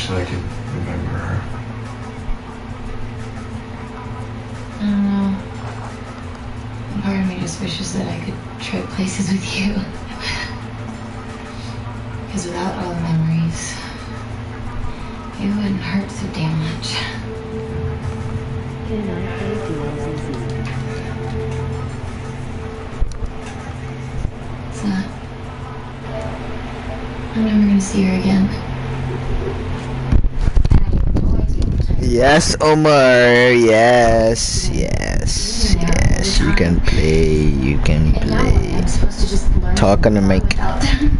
wish that I could remember her. I don't know. Part of me just wishes that I could trade places with you. Because without all the memories, it wouldn't hurt so damn much. So, I'm never gonna see her again. Yes, Omar. Yes, yes, yes. You can play. You can play. I'm supposed to just learn Talk on the mic. without them.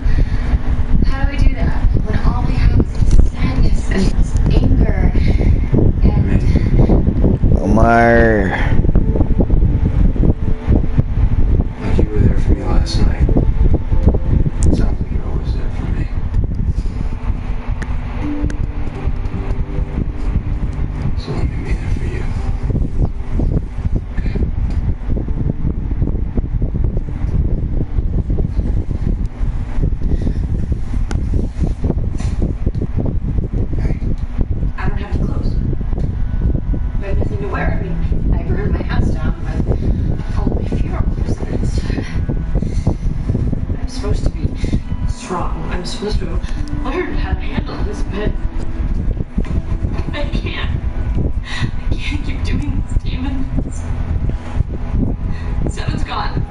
How do I do that when all I have is sadness and anger and Omar. Like you were there for me last night. Sounds like you're always there for me. So let me be there for you. Okay. I don't have any clothes. I have nothing to wear. I mean, I burned my house down, but all my funeral presents. I'm supposed to be strong. I'm supposed to learn how to handle this, but I can't. I can't keep doing this, Damon. Seven's gone.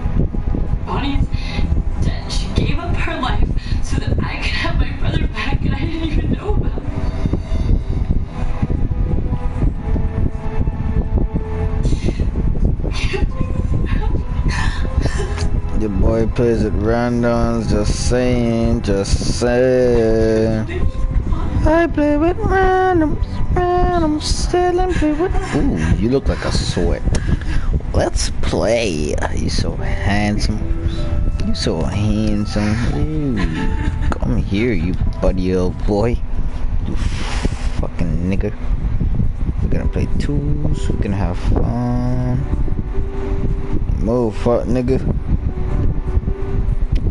Bonnie's dead. She gave up her life so that I could have my brother back, and I didn't even know about it. Your boy plays at randoms. Just saying, just saying. I play with randoms, still and play with. Ooh, you look like a sweat. Let's play. You so handsome. You so handsome. Ooh, come here, you buddy old boy. You fucking nigga. We're gonna play twos. We're gonna have fun. Move, fuck nigga.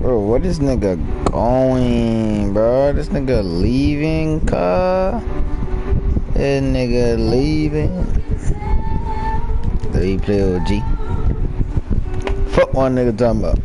Bro, where this nigga going, bro? This nigga leaving, car? This nigga leaving. Let me play OG. Fuck one nigga talking about.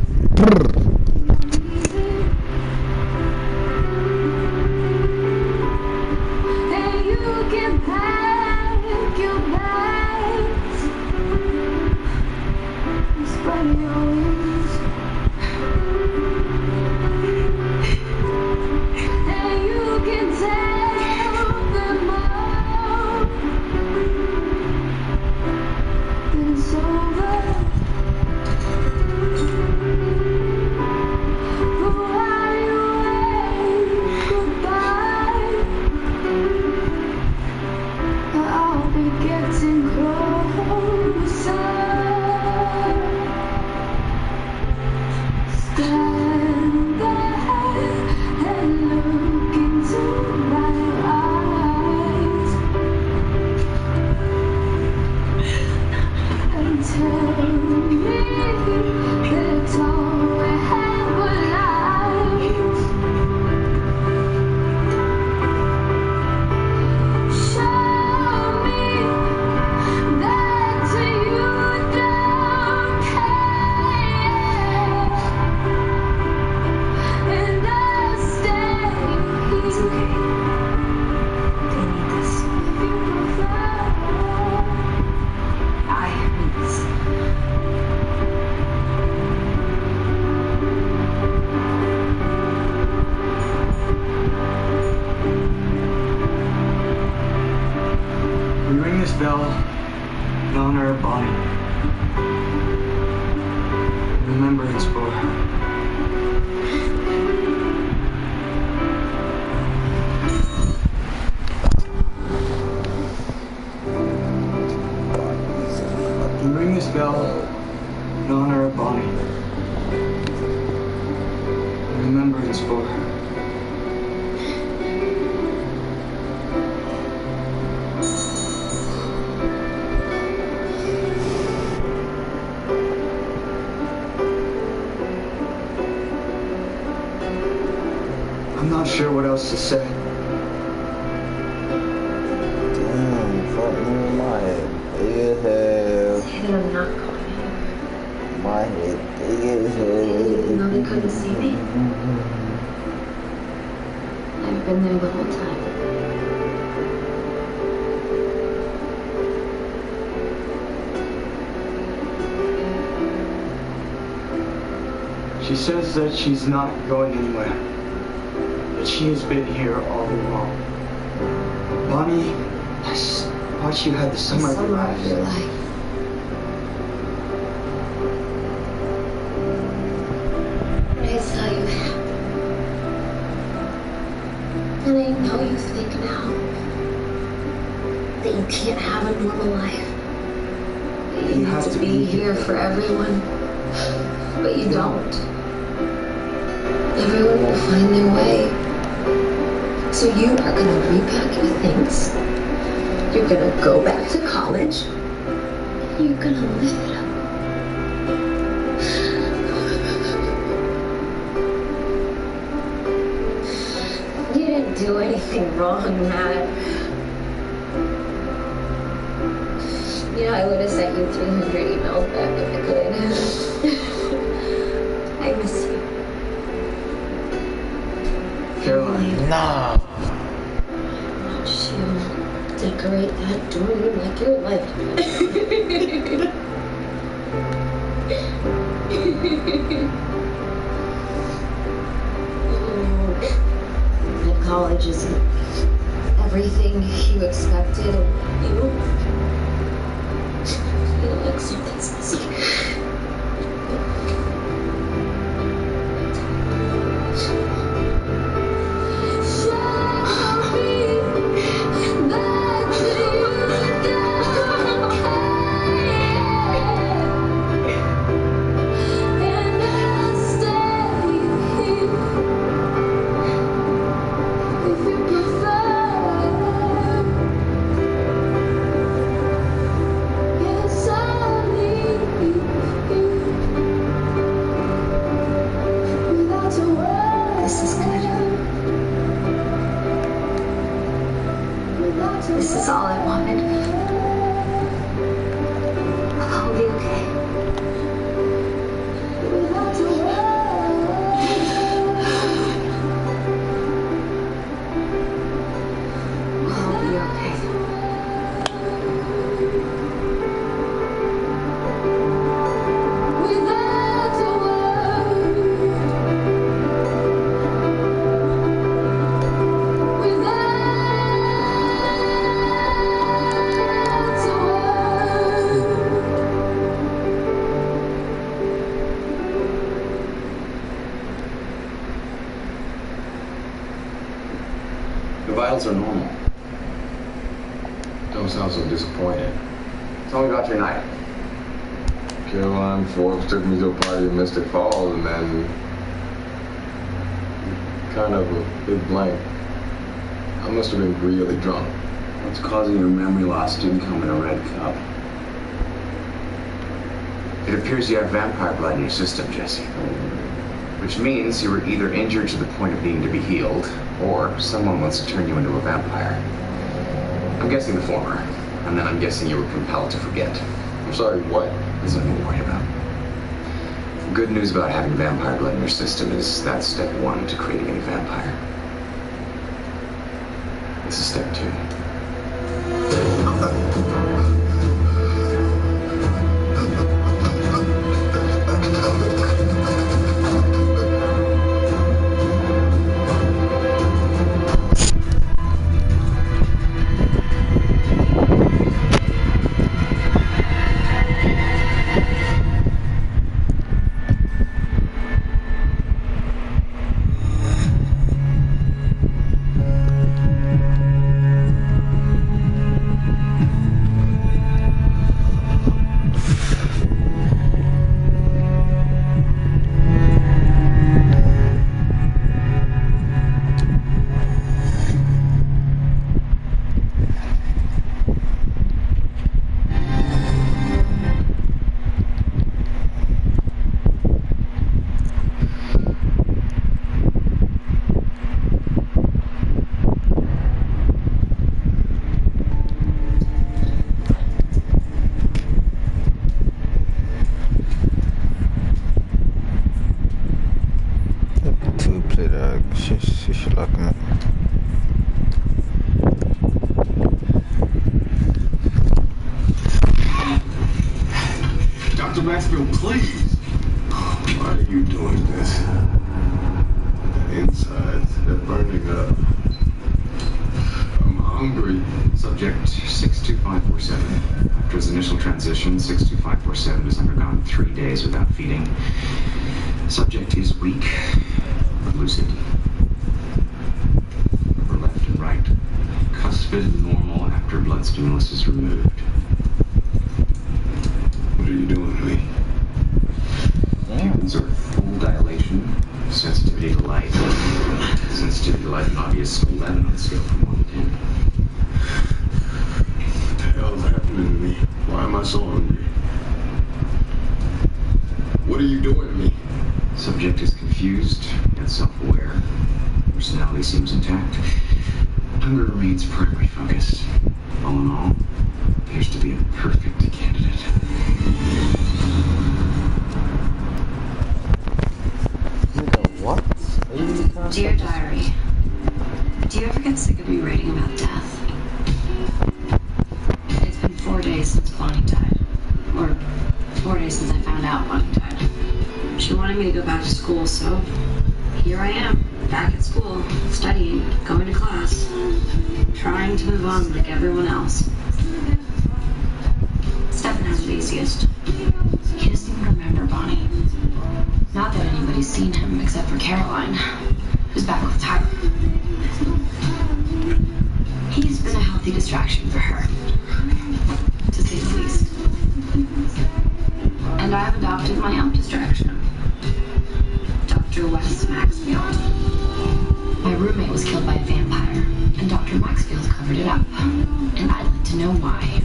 Bell in honor of Bonnie. Remembrance for her. You ring this bell in honor of Bonnie. Remembrance for her. I'm not sure what else to say. And I'm not going anywhere. My head is You know they couldn't see me? I've been there the whole time. She says that she's not going anywhere. That she has been here all along. Bonnie, I thought you had the summer of your life. I saw you happy. And I know you think now that you can't have a normal life. That you need to be here for everyone. But you don't. Everyone will find their way. So you are gonna repack your things. You're gonna go back to college. You're gonna live it up. You didn't do anything wrong, Matt. You know, I would have sent you 300 emails back if I could. I miss you. Caroline. No. Watch you decorate that dorm room like your life. That college isn't everything you expected, and you feel like something's missing. This is all I wanted. I'll be okay. I'll be okay. The vitals are normal. Don't sound so disappointed. Tell me about your night. Caroline Forbes took me to a party in Mystic Falls, and then kind of a big blank. I must have been really drunk. What's causing your memory loss didn't come in a red cup. It appears you have vampire blood in your system, Jesse. Which means you were either injured to the point of needing to be healed, or someone wants to turn you into a vampire. I'm guessing the former, and then I'm guessing you were compelled to forget. I'm sorry, what? There's nothing to worry about. The good news about having vampire blood in your system is that's step 1 to creating a vampire. This is step 2. document. Dr. Maxfield, please. Why are you doing this? The insides, they're burning up. I'm hungry. Subject 62547. After his initial transition, 62547 has undergone 3 days without feeding. Subject is weak, but lucid. Upper left and right. Cuspid normal after blood stimulus is removed. What are you doing to me? Pupils are full dilation, sensitivity to light. Sensitivity to light and obvious 11 on a scale from 1 to 10. What the hell's happening to me? Why am I so hungry? What are you doing to me? Subject is confused and self-aware. Personality seems intact. Hunger remains primary focus. All in all, appears to be a perfect candidate. What? Dear Diary, do you ever get sick of me writing about death? It's been 4 days since Bonnie died. Or 4 days since I found out Bonnie died. She wanted me to go back to school, so here I am, back at school, studying, going to class, trying to move on like everyone else. Stefan has it easiest. He doesn't even remember Bonnie. Not that anybody's seen him except for Caroline, who's back with Tyler. He's been a healthy distraction for her, to say the least. And I've adopted my own distraction. Dr. Wes Maxfield. My roommate was killed by a vampire, and Dr. Maxfield covered it up. And I'd like to know why.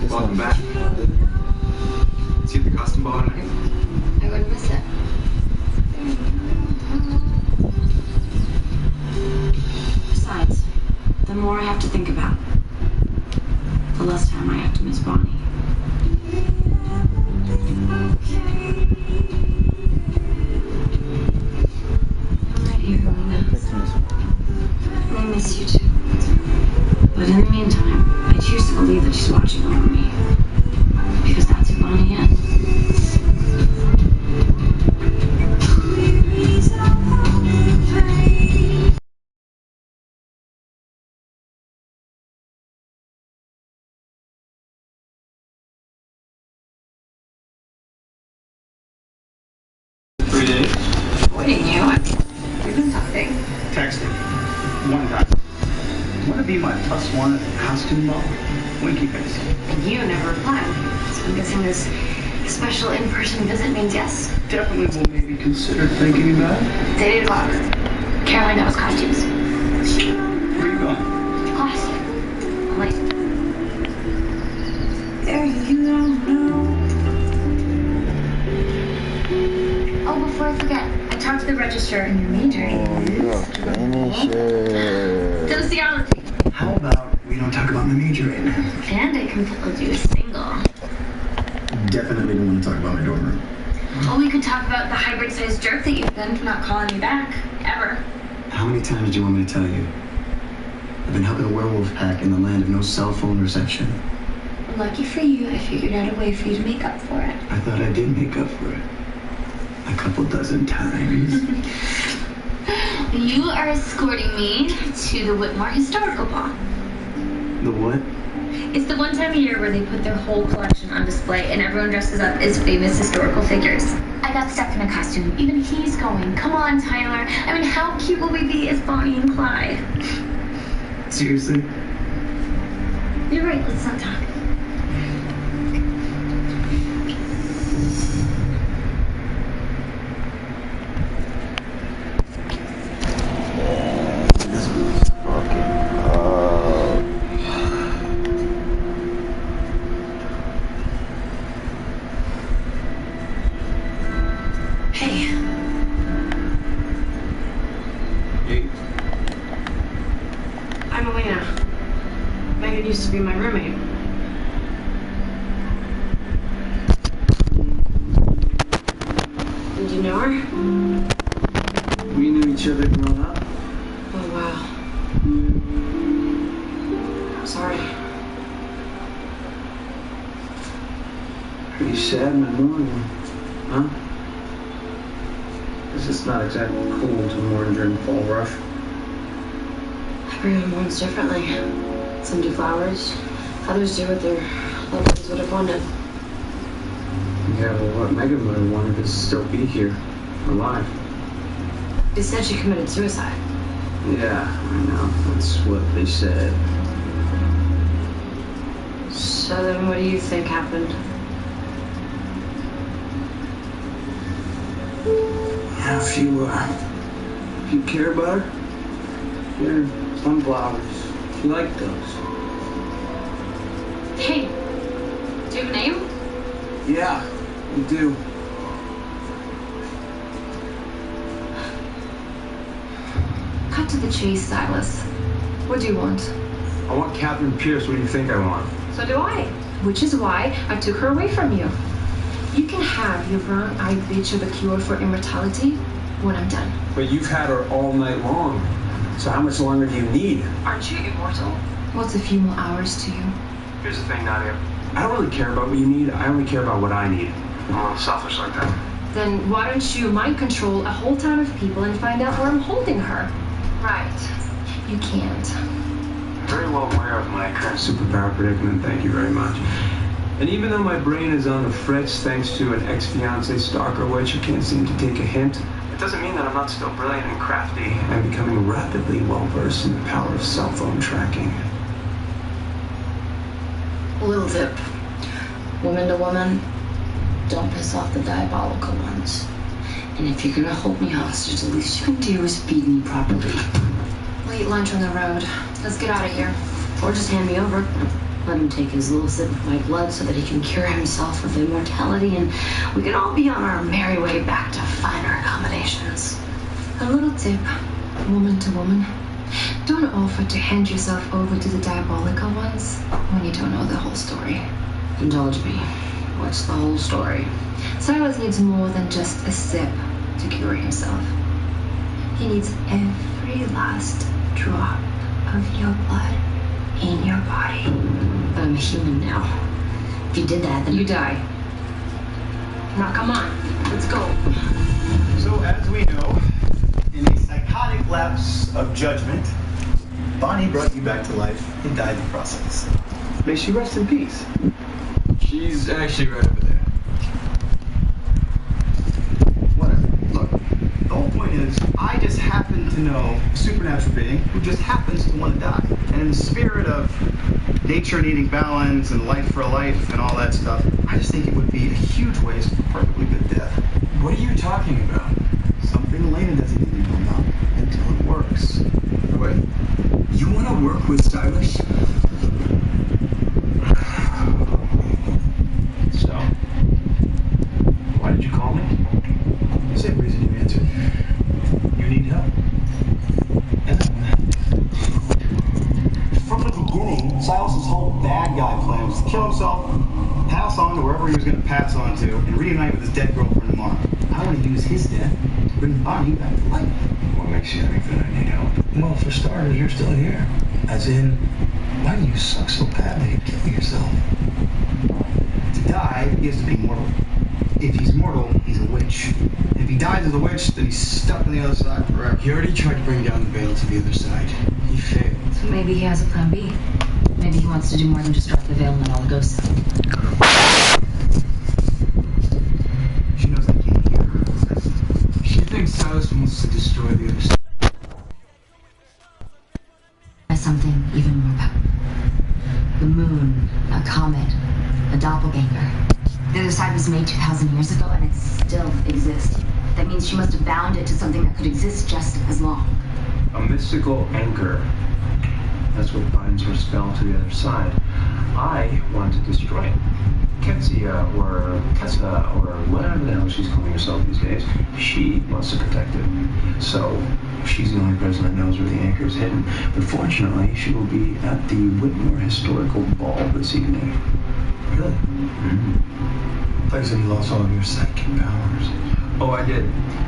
Welcome back. See the costume ball tonight? I wouldn't miss it. Besides, the more I have to think about, the less time I have to miss Bonnie. I'm right here, Lena. I miss you too. But in the meantime, I choose to believe that she's watching over me. Because that's who Bonnie is. Avoiding you. We've been talking. Texting. One time. Want to be my +1 at the costume ball? Winky face. You never replied. So I'm guessing this special in-person visit means yes. Definitely will maybe consider thinking about it. It's 8 o'clock. Caroline knows costumes. Where are you going? Class. I'm late. Oh, before I forget, I talked to the register and your major is... Sociology. How about we don't talk about my major right now? And I can told you single. Definitely don't want to talk about my dorm room. Well, we could talk about the hybrid-sized jerk that you've been for not calling me back. Ever. How many times do you want me to tell you? I've been helping a werewolf pack in the land of no cell phone reception. Lucky for you, I figured out a way for you to make up for it. I thought I did make up for it. A couple dozen times. You are escorting me to the Whitmore Historical Ball. The what? It's the one time a year where they put their whole collection on display and everyone dresses up as famous historical figures. I got stuck in a costume. Even he's going. Come on, Tyler. I mean, how cute will we be as Bonnie and Clyde? Seriously? You're right. Let's not talk. Used to be my roommate. Pretty sad in the morning, huh? Guess it's not exactly cool to mourn during fall rush. Everyone mourns differently. Some do flowers, others do what their loved ones would have wanted. Yeah, well, what Megan would have wanted is to still be here, alive. They said she committed suicide. Yeah, I know. That's what they said. So then what do you think happened? Yeah, if you care about her, get her sunflowers. She liked those. Hey, do you have a name? Yeah, we do. Cut to the chase, Silas. What do you want? I want Catherine Pierce. What do you think I want? So do I. Which is why I took her away from you. You can have your brown-eyed bitch of a cure for immortality when I'm done. But you've had her all night long. So how much longer do you need? Aren't you immortal? What's a few more hours to you? Here's the thing, Nadia. I don't really care about what you need. I only care about what I need. I'm a little selfish like that. Then why don't you mind control a whole town of people and find out where I'm holding her? Right. You can't. Very well aware of my current superpower predicament. Thank you very much. And even though my brain is on the fritz thanks to an ex-fiancé stalker witch who can't seem to take a hint, it doesn't mean that I'm not still brilliant and crafty and becoming rapidly well-versed in the power of cell phone tracking. A little tip. Woman to woman, don't piss off the diabolical ones. And if you're gonna hold me hostage, the least you can do is feed me properly. We'll eat lunch on the road. Let's get out of here. Or just hand me over. Let him take his little sip of my blood so that he can cure himself of immortality, and we can all be on our merry way back to finer accommodations. A little tip, woman to woman. Don't offer to hand yourself over to the diabolical ones when you don't know the whole story. Indulge me. What's the whole story? Silas needs more than just a sip to cure himself. He needs every last drop of your blood in your body. But I'm a human now. If you did that, then you die. Now come on, let's go. So as we know, in a psychotic lapse of judgment, Bonnie brought you back to life and died in the process. May she rest in peace. She's actually right over there. Whatever. Look, the whole point is, I just happen to know a supernatural being who just happens to want to die. And in the spirit of nature needing balance and life for life and all that stuff, I just think it would be a huge waste of a perfectly good death. What are you talking about? Something Elena doesn't even know about until it works. Wait, you want to work with Silas? So, why did you call me? Same reason you answered. You need help. From the beginning, Silas's whole bad guy plan was to kill himself, pass on to wherever he was going to pass on to, and reunite with his dead girlfriend tomorrow. I want to use his death to bring Bonnie back to life. What makes you think that I need help? Well, for starters, you're still here. As in, why do you suck so badly at killing yourself? To die, he has to be mortal. If he's mortal, he's a witch. And if he dies as a witch, then he's stuck on the other side forever. He already tried to bring down the veil to the other side. He failed. Maybe he has a plan B. Maybe he wants to do more than just drop the veil and let all the ghosts out. She knows I can't hear her. She thinks Silas wants to destroy the other side. Something even more powerful. The moon, a comet, a doppelganger. The other side was made 2,000 years ago and it still exists. That means she must have bound it to something that could exist just as long. A mystical anchor. That's what binds her spell to the other side. I want to destroy it. Ketsia, or Kessa, or whatever the hell she's calling herself these days, she wants to protect it. So, she's the only person that knows where the anchor is hidden. But fortunately, she will be at the Whitmore Historical Ball this evening. Really? Mm-hmm. I thought you said you lost all of your psychic powers. Oh, I did.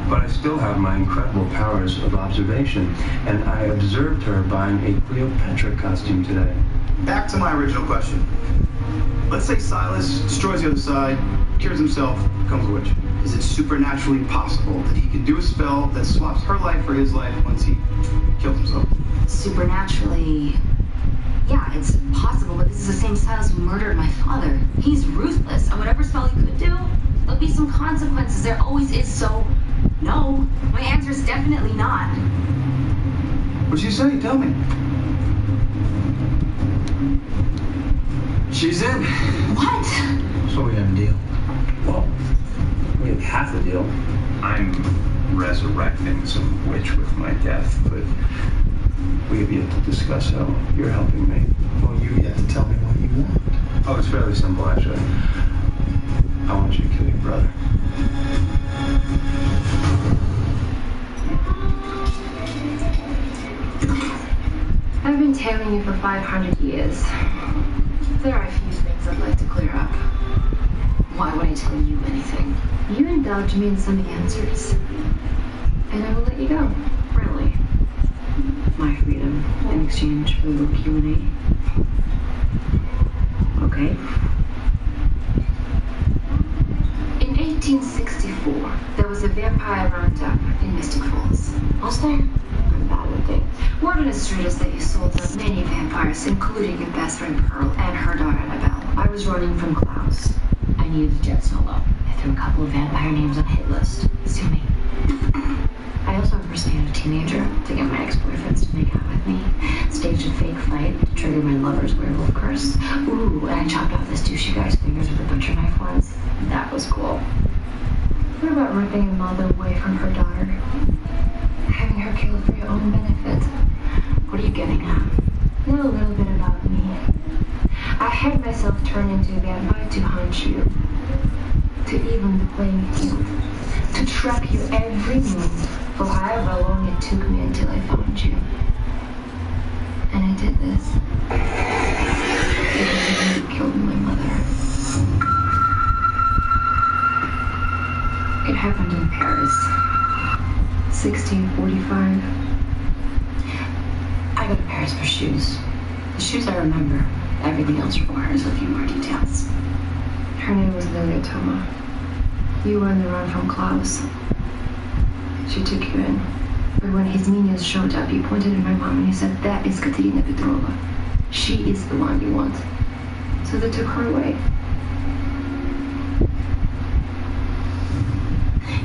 But I still have my incredible powers of observation, and I observed her buying a Cleopatra costume today. Back to my original question. Let's say Silas destroys the other side, cures himself, becomes a witch. Is it supernaturally possible that he can do a spell that swaps her life for his life once he kills himself? Supernaturally, yeah, it's possible, but this is the same Silas who murdered my father. He's ruthless, and whatever spell he could do, there'll be some consequences. There always is, so no. My answer is definitely not. What'd she say? Tell me. She's in. What? So we have a deal. Well, we have half the deal. I'm resurrecting some witch with my death, but we have yet to discuss how you're helping me. Well, you have to tell me what you want. Oh, it's fairly simple, actually. I want you to kill your brother. I've been tailing you for 500 years. There are a few things I'd like to clear up. Why would I tell you anything? You indulge me in some answers, and I will let you go. Really? My freedom in exchange for a little Q&A? Okay. In 1864, there was a vampire roundup in Mystic Falls. Was there? I'm bad with things. Word on the street is that you sold up many vampires, including your best friend Pearl and her daughter Annabelle. I was running from Klaus. I needed a jet solo. I threw a couple of vampire names on a hit list. Sue me. I also impersonated a teenager to get my ex-boyfriends to make out with me. Staged a fake fight to trigger my lover's werewolf curse. Ooh, and I chopped off this douchey guy's fingers with a butcher knife once. That was cool. What about ripping a mother away from her daughter? Having her killed for your own benefit? What are you getting at? Know a little bit about me. I had myself turn into a vampire to hunt you. To even the playing field. To track your every move for however long it took me until I found you. And I did this because you killed my mother. It happened in Paris, 1645. I go to Paris for shoes. The shoes I remember. Everything else requires a few more details. Her name was Lilia Toma. You were on the run from Klaus. She took you in. But when his minions showed up, he pointed at my mom and he said, "That is Katerina Petrova. She is the one you want." So they took her away.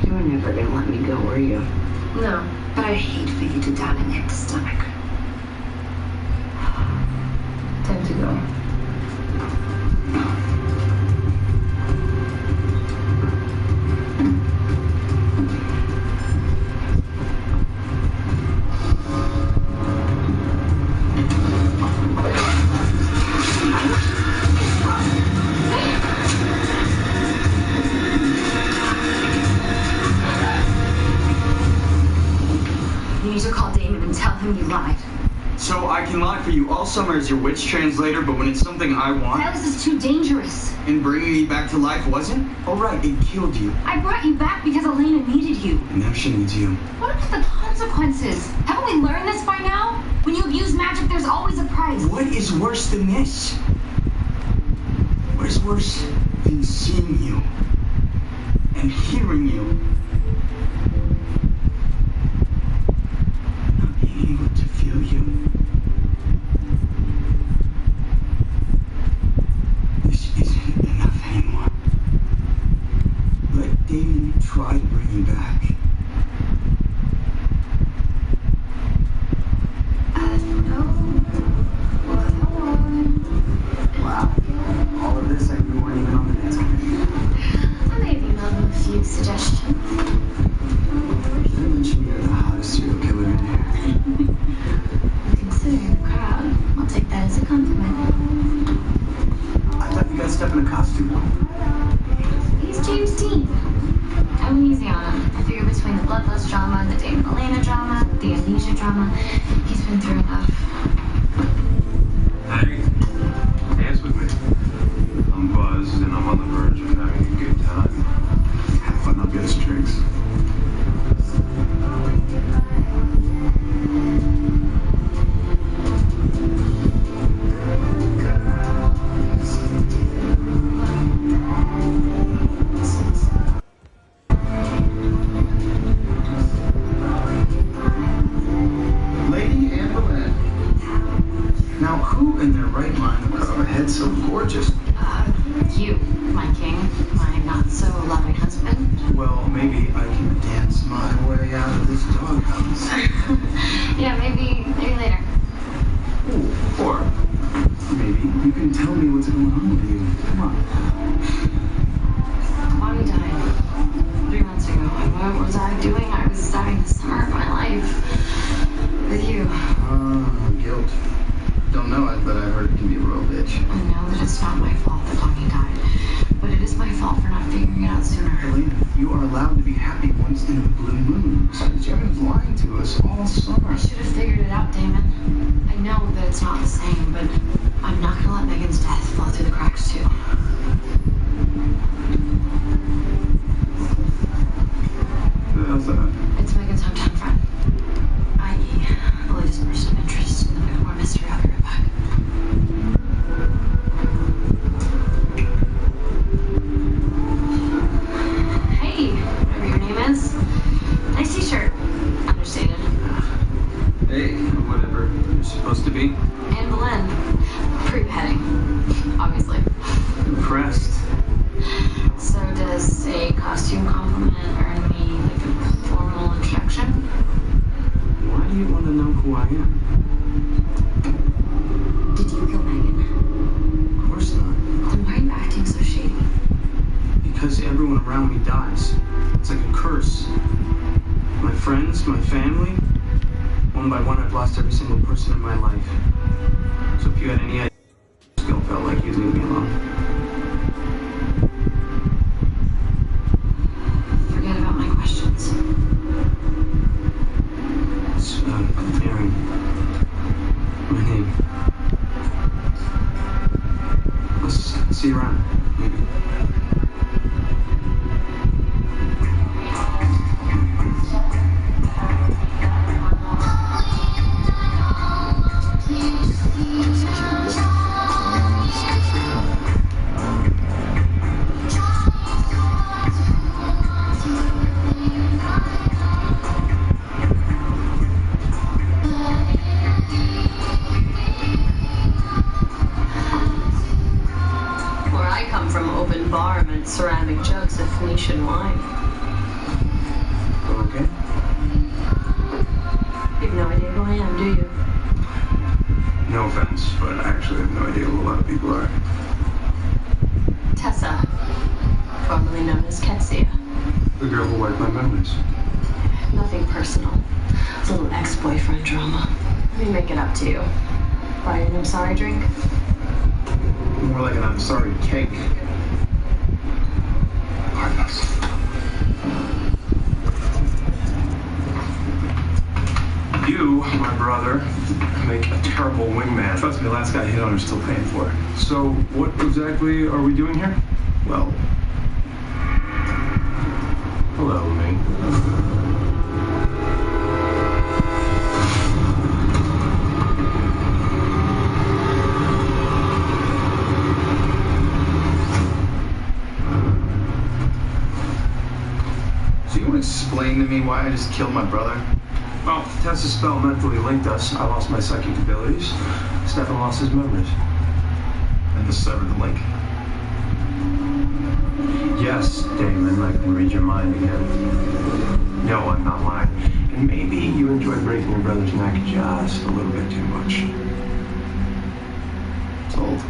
You were never gonna let me go, were you? No, but I'd hate for you to die in an empty stomach. Time to go. You need to call Damon and tell him you lied. So I can lie for you all summer as your witch translator, but when it's something I want... Silas is too dangerous. And bringing me back to life wasn't? All right, it killed you. I brought you back because Elena needed you. And now she needs you. What about the consequences? Haven't we learned this by now? When you abuse magic, there's always a price. What is worse than this? What is worse than seeing you and hearing you? Not being able to feel you. This isn't enough anymore. Let Damon try to bring you back. Wow. All of this and you weren't even on the dance committee. I may be making a few suggestions. Did I mention you're the hottest serial killer in here? Considering the crowd, I'll take that as a compliment. I thought you guys stepped in a costume. He's James Dean. I'm easy on him. I figure between the bloodlust drama, the Damon Elena drama, the amnesia drama, he's been through enough. Hey, dance with me. I'm buzzed and I'm on the verge of having a good time. Have fun, I'll get us drinks. you, my king, my not-so-loving husband. Well, maybe I can dance my way out of this doghouse. Yeah, maybe later. Ooh, or maybe you can tell me what's going on with you. Come on. Bonnie died 3 months ago. What was I doing? I was having the summer of my life with you. Guilt. Don't know it, but I heard it can be a real bitch. I know that it's not my fault that Bonnie died, but it is my fault for not figuring it out sooner. Elena, you are allowed to be happy once in a blue moon. Jeremy was lying to us all summer. I should have figured it out, Damon. I know that it's not the same, but I'm not gonna let Megan's death fall through the cracks too. How's that? It's Megan's hometown friend, i.e., the latest person of interest in the Whitmore mystery. I'll be right back. Hey, whatever your name is. Nice t-shirt. Understated. Hey, whatever you're supposed to be. Anne Boleyn. Pre-petting, obviously. Impressed. So does a costume compliment earn me like a formal introduction? Why do you want to know who I am? Did you kill Megan? Of course not. Then why are you acting so shady? Because everyone around me dies. It's like a curse. My friends, my family, one by one I've lost every single person in my life. So if you had any idea, still felt like you'd leave me alone. Forget about my questions. It's Aaron. My name. Let's see you around, maybe. Where I come from, open bar meant ceramic jugs of Phoenician wine. Okay. You have no idea who I am, do you? No offense, but I actually have no idea who a lot of people are. Tessa, formerly known as Ketsia. The girl who wiped my memories. Nothing personal. It's a little ex-boyfriend drama. Let me make it up to you. Buy you an I'm sorry drink? More like an I'm sorry cake. Heartless. You, my brother, make a terrible wingman. Trust me, the last guy hit on her still paying for it. So, what exactly are we doing here? Well, hello, me. So you want to explain to me why I just killed my brother? Well, Tessa's spell mentally linked us. I lost my psychic abilities. Stefan lost his memories. And this severed the link. Yes, Damon, I can read your mind again. No, I'm not lying. And maybe you enjoyed breaking your brother's neck just a little bit too much. Told.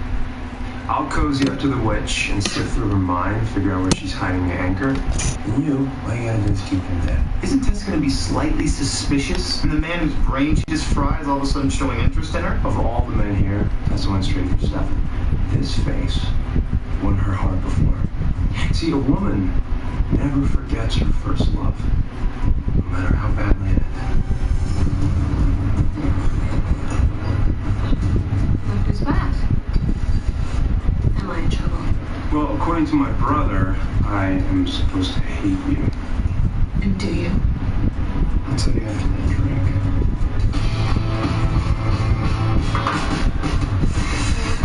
I'll cozy up to the witch and sift through her mind, figure out where she's hiding the anchor. And you, all you gotta do is keep him dead. Isn't Tess gonna be slightly suspicious? And the man whose brain she just fries all of a sudden showing interest in her? Of all the men here, Tessa went straight for Stefan. His face won her heart before. See, a woman never forgets her first love, no matter how badly it ended. Look who's back. Am I in trouble? Well, according to my brother, I am supposed to hate you. And do you? I'll tell you after that drink.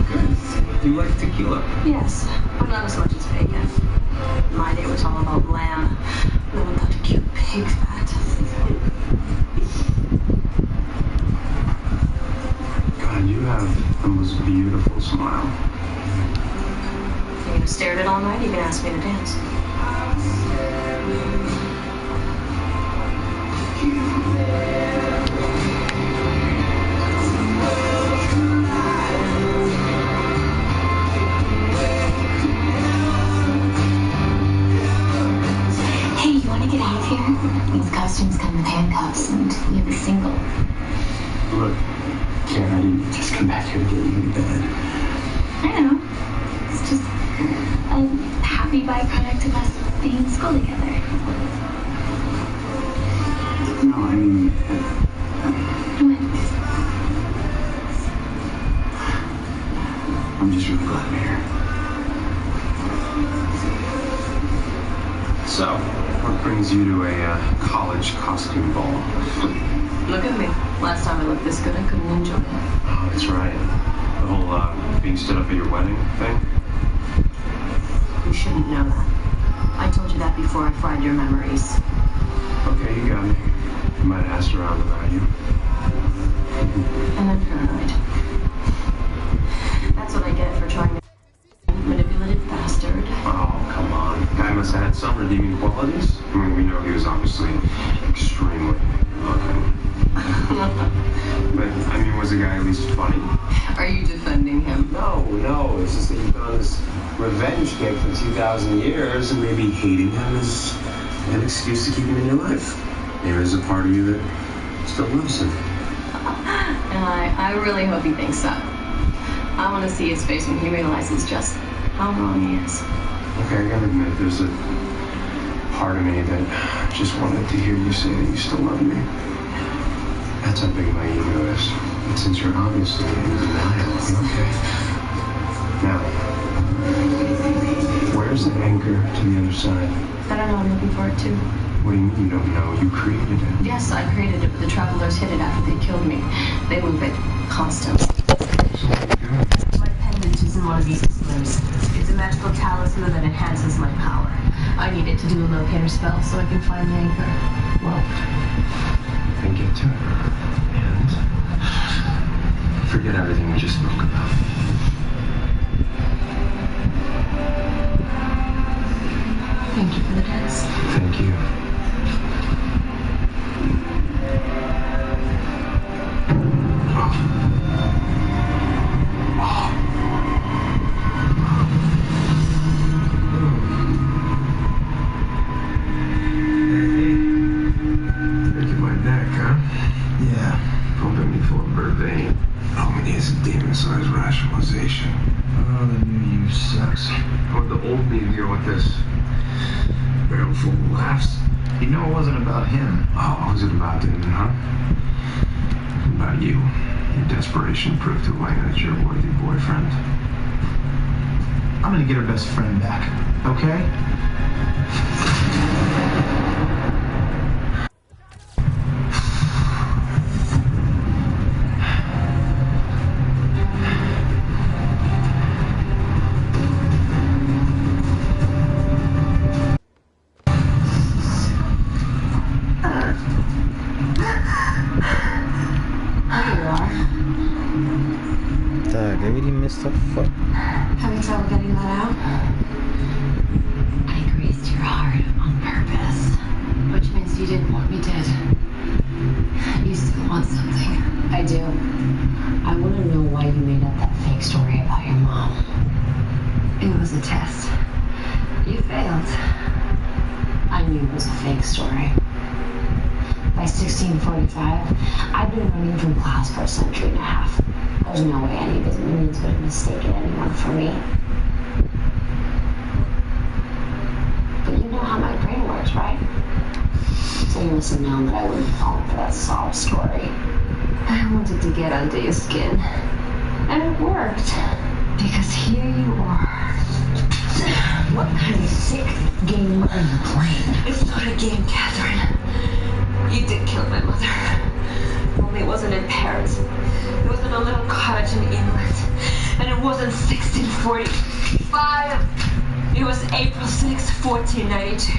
Good. You like tequila? Yes, but not as much as bacon. My day was all about lamb. No one thought to cute pig fat. God, you have the most beautiful smile. You you stared at all night, you can ask me to dance. Hey, you want to get out of here? These costumes come with handcuffs, and we have a single. Look, Karen, I didn't just come back here to get you in bed. I know. It's just a happy byproduct of us being in school together. No, I mean, What? I'm just really glad I'm here. So, what brings you to a college costume ball? Look at me. Last time I looked this good, I couldn't enjoy it. Oh, that's right. The whole being stood up at your wedding thing? You shouldn't know that. I told you that before I fried your memories. Okay, you got me. You might have asked around about you. And I'm paranoid. That's what I get for trying to manipulative bastard. Oh, come on. Guy must have had some redeeming qualities. I mean, we know he was obviously extremely looking. But, I mean, was the guy at least funny? Are you defending him? No. It's just that you've been on this revenge kick for 2,000 years, and maybe hating him is an excuse to keep him in your life. Maybe there's a part of you that still loves him. And I really hope he thinks so. I want to see his face when he realizes just how wrong he is. Okay, I gotta admit, there's a part of me that just wanted to hear you say that you still love me. That's how big my ego is. And since you're obviously in denial, okay. Now, where's the anchor to the other side? I don't know, I'm looking for it too. What do you mean you don't know? You created it. Yes, I created it, but the travelers hid it after they killed me. They move it constantly. My pendant is in one of these slims. It's a magical talisman that enhances my power. I need it to do a locator spell so I can find the anchor. Well, then get to it. And forget everything we just spoke about. Thank you for the dance. Thank you. Demon-sized rationalization. Oh, the new you sucks. How would the old me deal with this? Barrel full of laughs. You know it wasn't about him. Oh, what was it about then, huh? About you. Your desperation proved to Elena that you're a worthy boyfriend. I'm gonna get her best friend back, okay? Having trouble getting that out? I grazed your heart on purpose. Which means you didn't want me dead. You still want something. I do. I want to know why you made up that fake story about your mom. It was a test. You failed. I knew it was a fake story. By 1645, I'd been running from class for a century and a half. There's no way any of his minions would have mistaken anyone for me. But you know how my brain works, right? So you must have known that I wouldn't fall for that sob story. I wanted to get under your skin. And it worked. Because here you are. What kind of sick game are you playing? It's not a game, Catherine. You did kill my mother. Only it wasn't in Paris. It was in a little cottage in England. And it wasn't 1645. It was April 6, 1492.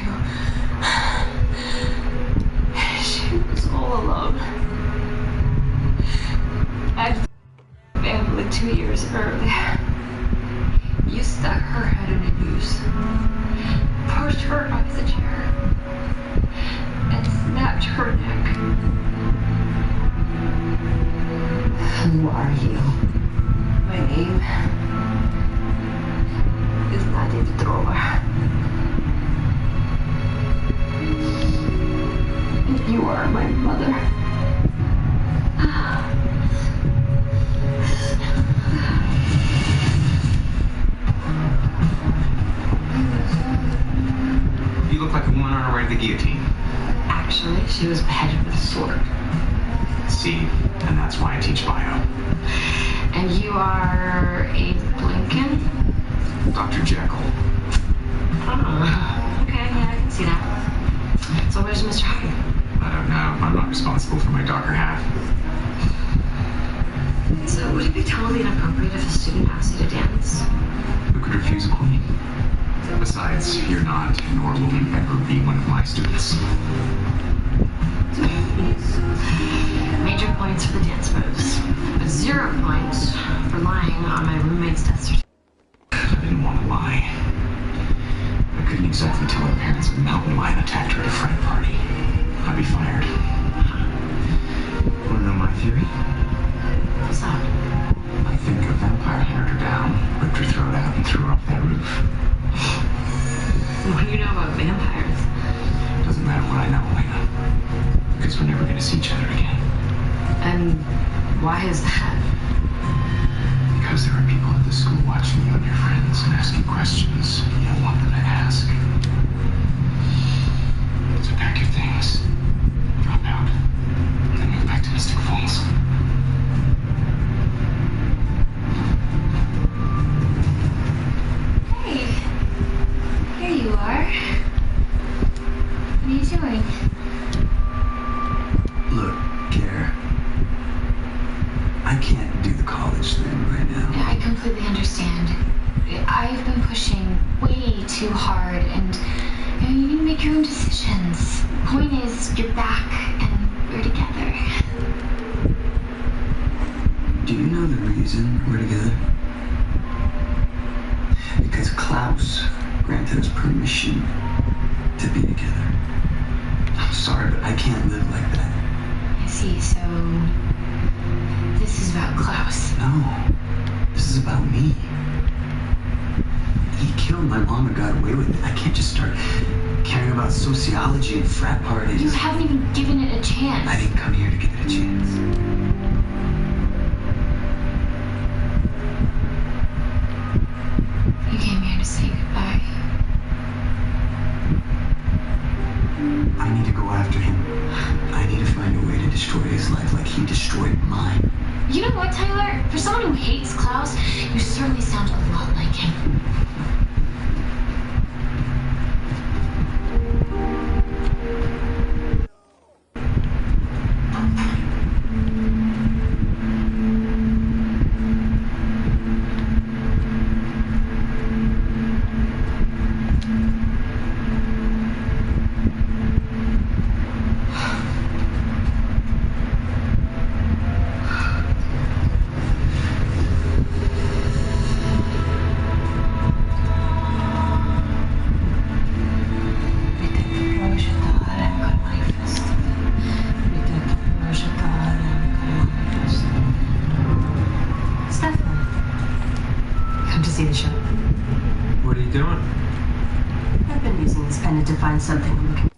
She was all alone. I'd family 2 years earlier. You He stuck her head in a noose, pushed her out of the chair, and snapped her neck. Who are you? My name is Nadia Petrova. And you are my mother. You look like a woman on her way to the guillotine. Actually, she was beheaded with a sword. See, and that's why I teach bio. And you are Abe Lincoln? Dr. Jekyll. Oh, okay, yeah, I can see that. So where's Mr. Hyde? I don't know. I'm not responsible for my darker half. So would it be totally inappropriate if a student asked you to dance? Who could refuse a queen? Besides, you're not, nor will you ever be one of my students. Major points for the dance moves, but 0 points for lying on my roommate's death certificate. I didn't want to lie. I couldn't exactly tell her parents a mountain lion attacked her at a frat party. I'd be fired. Want to know my theory? What's that? I think a vampire hunted her down, ripped her throat out, and threw her off that roof. What do you know about vampires? Doesn't matter what I know, Elena. Because we're never going to see each other again. And why is that? Because there are people at the school watching you and your friends and asking questions you don't want them to ask. So pack your things, drop out, then move back to Mystic Falls. Hey, here you are. What are you doing? Look, Kara, I can't do the college thing right now. I completely understand. I've been pushing way too hard, and you need to make your own decisions. Point is, you're back, and we're together. Do you know the reason we're together? Because Klaus granted us permission to be together. I'm sorry, but I can't live like that. I see, so this is about Klaus. No, this is about me. He killed my mom and got away with it. I can't just start caring about sociology and frat parties. You haven't even given it a chance. I didn't come here to give it a chance. You came here to say goodbye. I need to go after him. I need to find a way to destroy his life like he destroyed mine. You know what, Tyler? For someone who hates Klaus, you certainly sound a lot like him. What are you doing? I've been using this pen to define something I'm looking